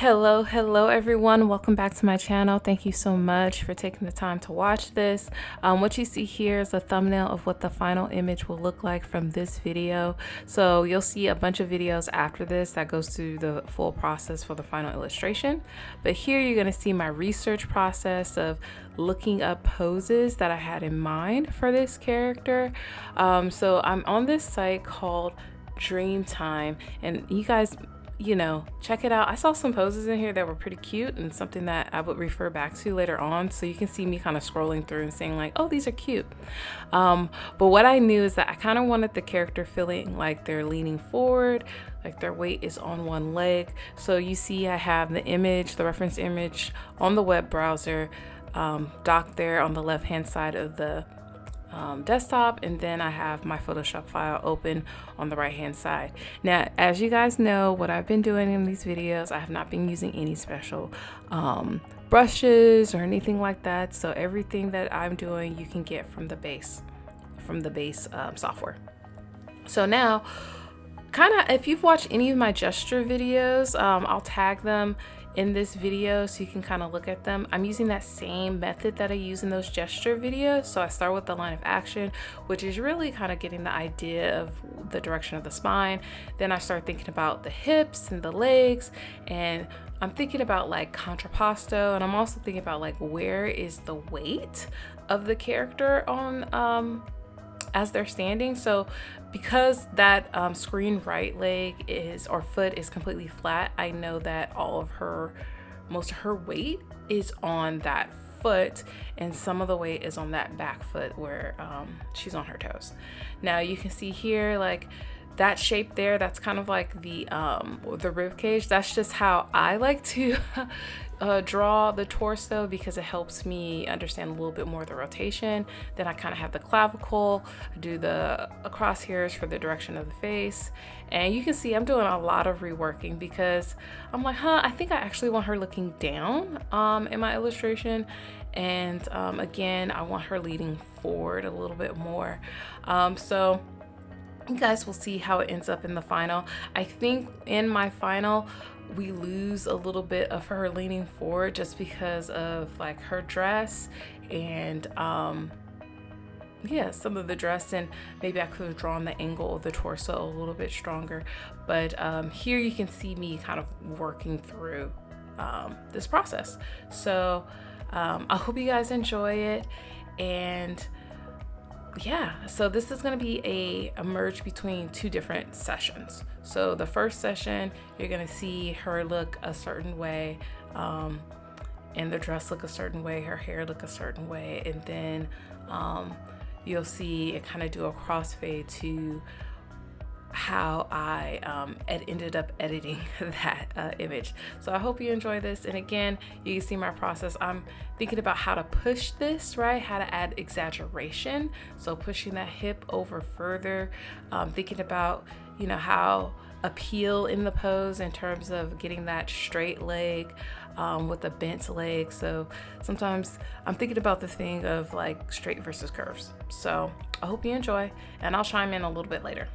Hello everyone. Welcome back to my channel. Thank you so much for taking the time to watch this. What you see here is a thumbnail of what the final image will look like from this video. So you'll see a bunch of videos after this that goes through the full process for the final illustration. But here you're going to see my research process of looking up poses that I had in mind for this character. So I'm on this site called Dreamtime, and you guys, check it out. I saw some poses in here that were pretty cute and something that I would refer back to later on. So you can see me kind of scrolling through and saying like, oh, these are cute. But what I knew is that I kind of wanted the character feeling like they're leaning forward, like their weight is on one leg. So you see I have the image, the reference image on the web browser, docked there on the left hand side of the desktop, and then I have my Photoshop file open on the right hand side. Now, as you guys know, what I've been doing in these videos, I have not been using any special brushes or anything like that. So everything that I'm doing, you can get from the base software. So now, kind of, if you've watched any of my gesture videos, I'll tag them in this video so you can kind of look at them. I'm using that same method that I use in those gesture videos. So I start with the line of action, which is really kind of getting the idea of the direction of the spine. Then I start thinking about the hips and the legs, and I'm thinking about like contrapposto, and I'm also thinking about like where is the weight of the character on as they're standing. So because that screen right leg is or foot is completely flat, I know that most of her weight is on that foot, and some of the weight is on that back foot where she's on her toes. Now you can see here, like that shape there, that's kind of like the rib cage. That's just how I like to draw the torso, because it helps me understand a little bit more of the rotation. Then I kind of have the clavicle, I do the crosshairs for the direction of the face, and you can see I'm doing a lot of reworking because I'm like, I think I actually want her looking down in my illustration, and again, I want her leaning forward a little bit more. So you guys will see how it ends up in the final. I think in my final, we lose a little bit of her leaning forward just because of like her dress and yeah, some of the dress, and maybe I could have drawn the angle of the torso a little bit stronger. But here you can see me kind of working through this process. So I hope you guys enjoy it, and yeah, so this is going to be a merge between two different sessions. So the first session, you're going to see her look a certain way, and the dress look a certain way, her hair look a certain way, and then you'll see it kind of do a crossfade to how I ended up editing that image. So I hope you enjoy this. And again, you can see my process. I'm thinking about how to push this, right? How to add exaggeration. So pushing that hip over further, thinking about, how appeal in the pose in terms of getting that straight leg with a bent leg. So sometimes I'm thinking about the thing of like straight versus curves. So I hope you enjoy, and I'll chime in a little bit later.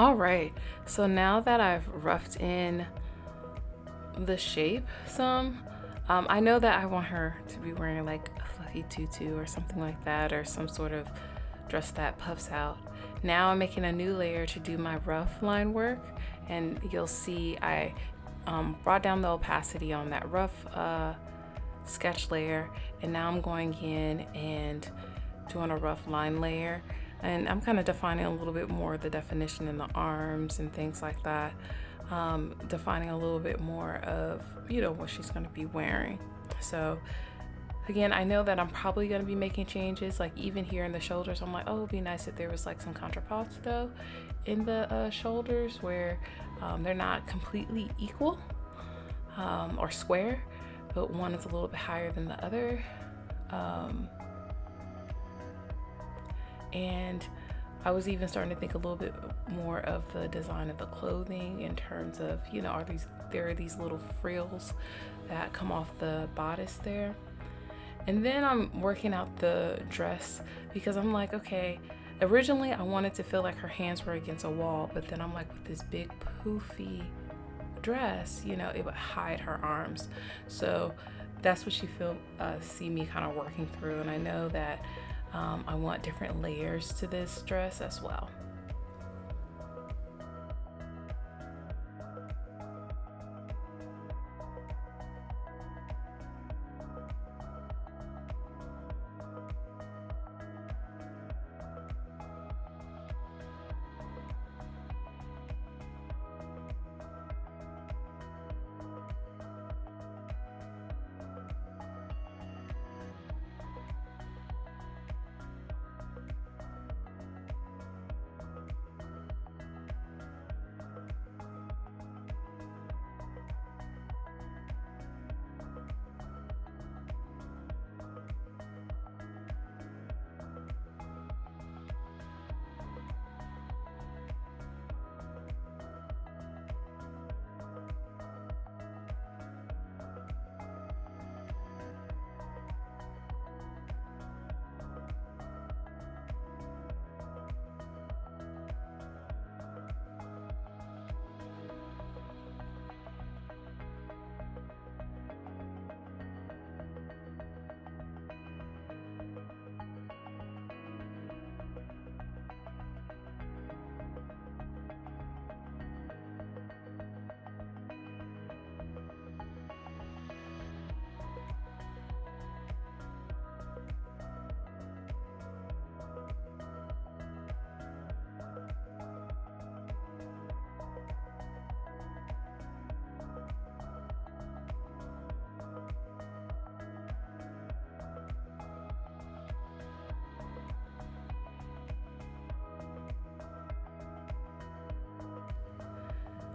All right, so now that I've roughed in the shape some, I know that I want her to be wearing like a fluffy tutu or something like that, or some sort of dress that puffs out. Now I'm making a new layer to do my rough line work, and you'll see I brought down the opacity on that rough sketch layer, and now I'm going in and doing a rough line layer, and I'm kind of defining a little bit more of the definition in the arms and things like that, defining a little bit more of, you know, what she's going to be wearing. So again, I know that I'm probably going to be making changes, like even here in the shoulders. I'm like, oh, it'd be nice if there was like some contrapposto in the shoulders where they're not completely equal or square, but one is a little bit higher than the other. And I was even starting to think a little bit more of the design of the clothing in terms of, you know, there are these little frills that come off the bodice there. And then I'm working out the dress because I'm like, okay, originally I wanted to feel like her hands were against a wall, but then I'm like, with this big poofy dress, you know, it would hide her arms. So that's what see me kind of working through. And I know that I want different layers to this dress as well.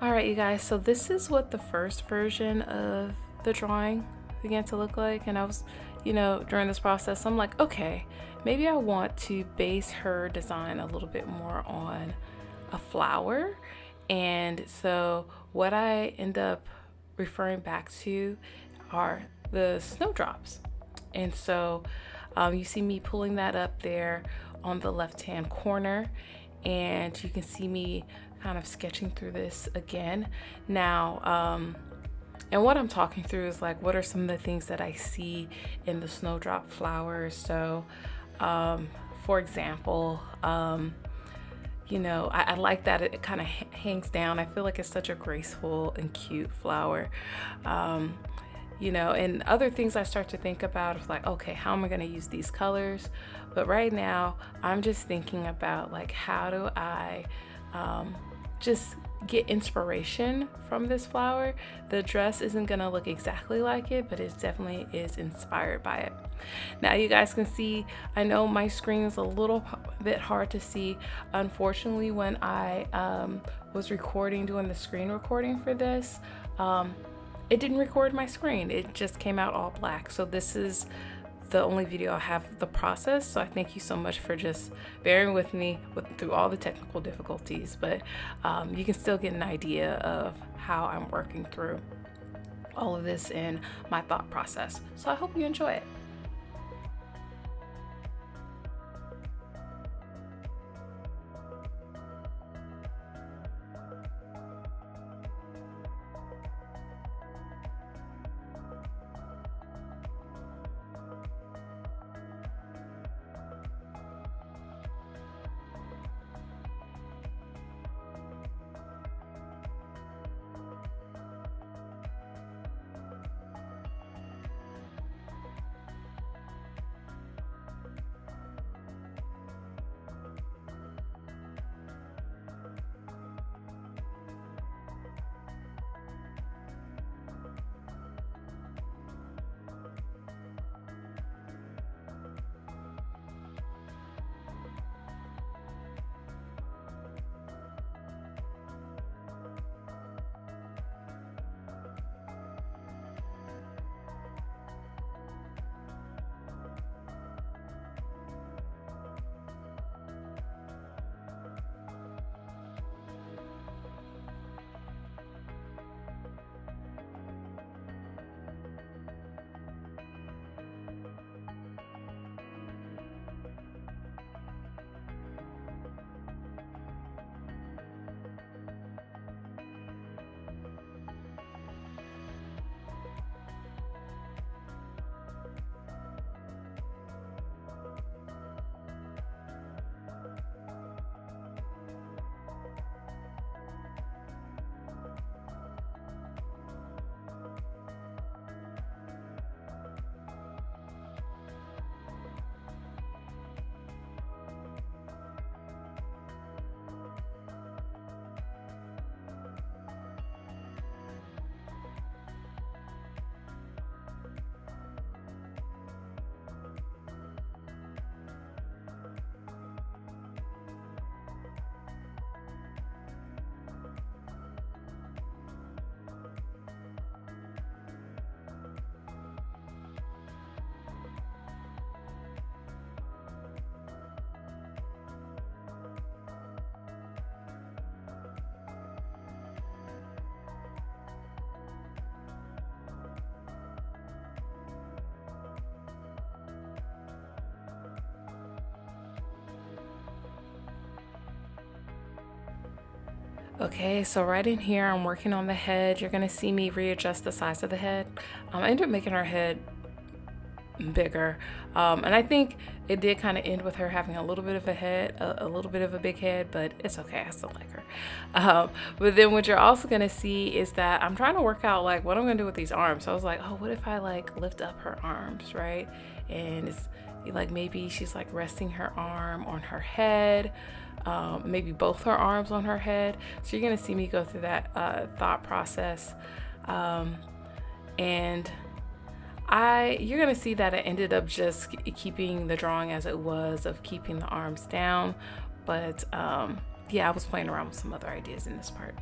All right, you guys, so this is what the first version of the drawing began to look like. And I was, you know, during this process, I'm like, okay, maybe I want to base her design a little bit more on a flower. And so what I end up referring back to are the snowdrops. And so you see me pulling that up there on the left-hand corner, and you can see me kind of sketching through this again now. And what I'm talking through is like, what are some of the things that I see in the snowdrop flowers? So for example, you know, I like that it kind of hangs down. I feel like it's such a graceful and cute flower. You know, and other things I start to think about is like, okay, how am I going to use these colors? But right now I'm just thinking about like, how do I just get inspiration from this flower? The dress isn't gonna look exactly like it, but it definitely is inspired by it. Now you guys can see, I know my screen is a little bit hard to see. Unfortunately, when I was doing the screen recording for this, it didn't record my screen. It just came out all black. So this is the only video I have the process. So I thank you so much for just bearing with me through all the technical difficulties, but you can still get an idea of how I'm working through all of this in my thought process. So I hope you enjoy it. Okay, so right in here, I'm working on the head. You're gonna see me readjust the size of the head. I ended up making her head bigger, and I think it did kind of end with her having a little bit of a head, a little bit of a big head, but it's okay, I still like her. But then what you're also gonna see is that I'm trying to work out like what I'm gonna do with these arms. So I was like, oh, what if I like lift up her arms, right? And it's like maybe she's like resting her arm on her head, maybe both her arms on her head. So you're gonna see me go through that thought process, and you're gonna see that I ended up just keeping the drawing as it was, of keeping the arms down, but yeah, I was playing around with some other ideas in this part.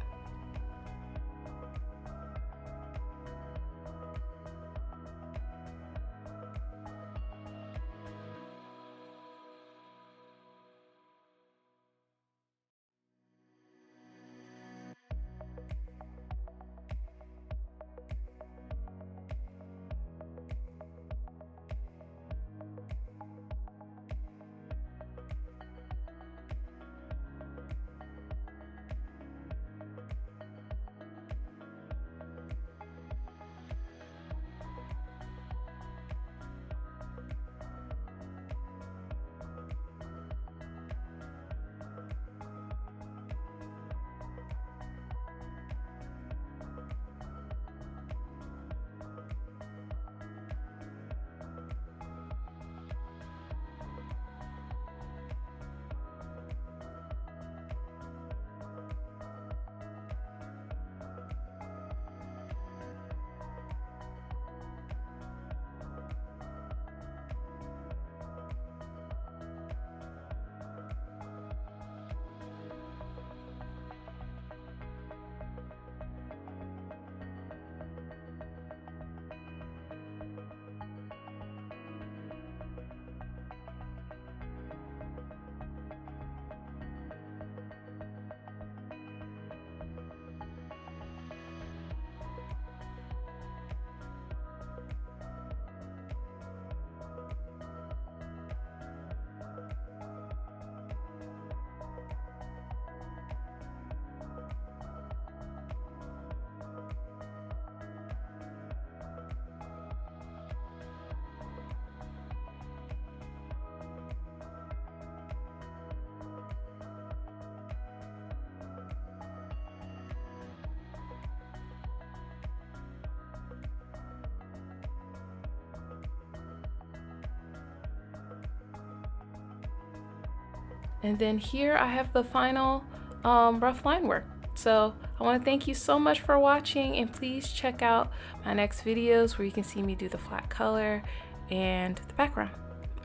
And then here I have the final rough line work. So I want to thank you so much for watching, and please check out my next videos where you can see me do the flat color and the background.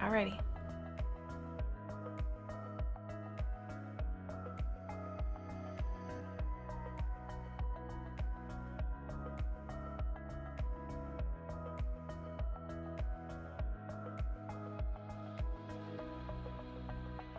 Alrighty.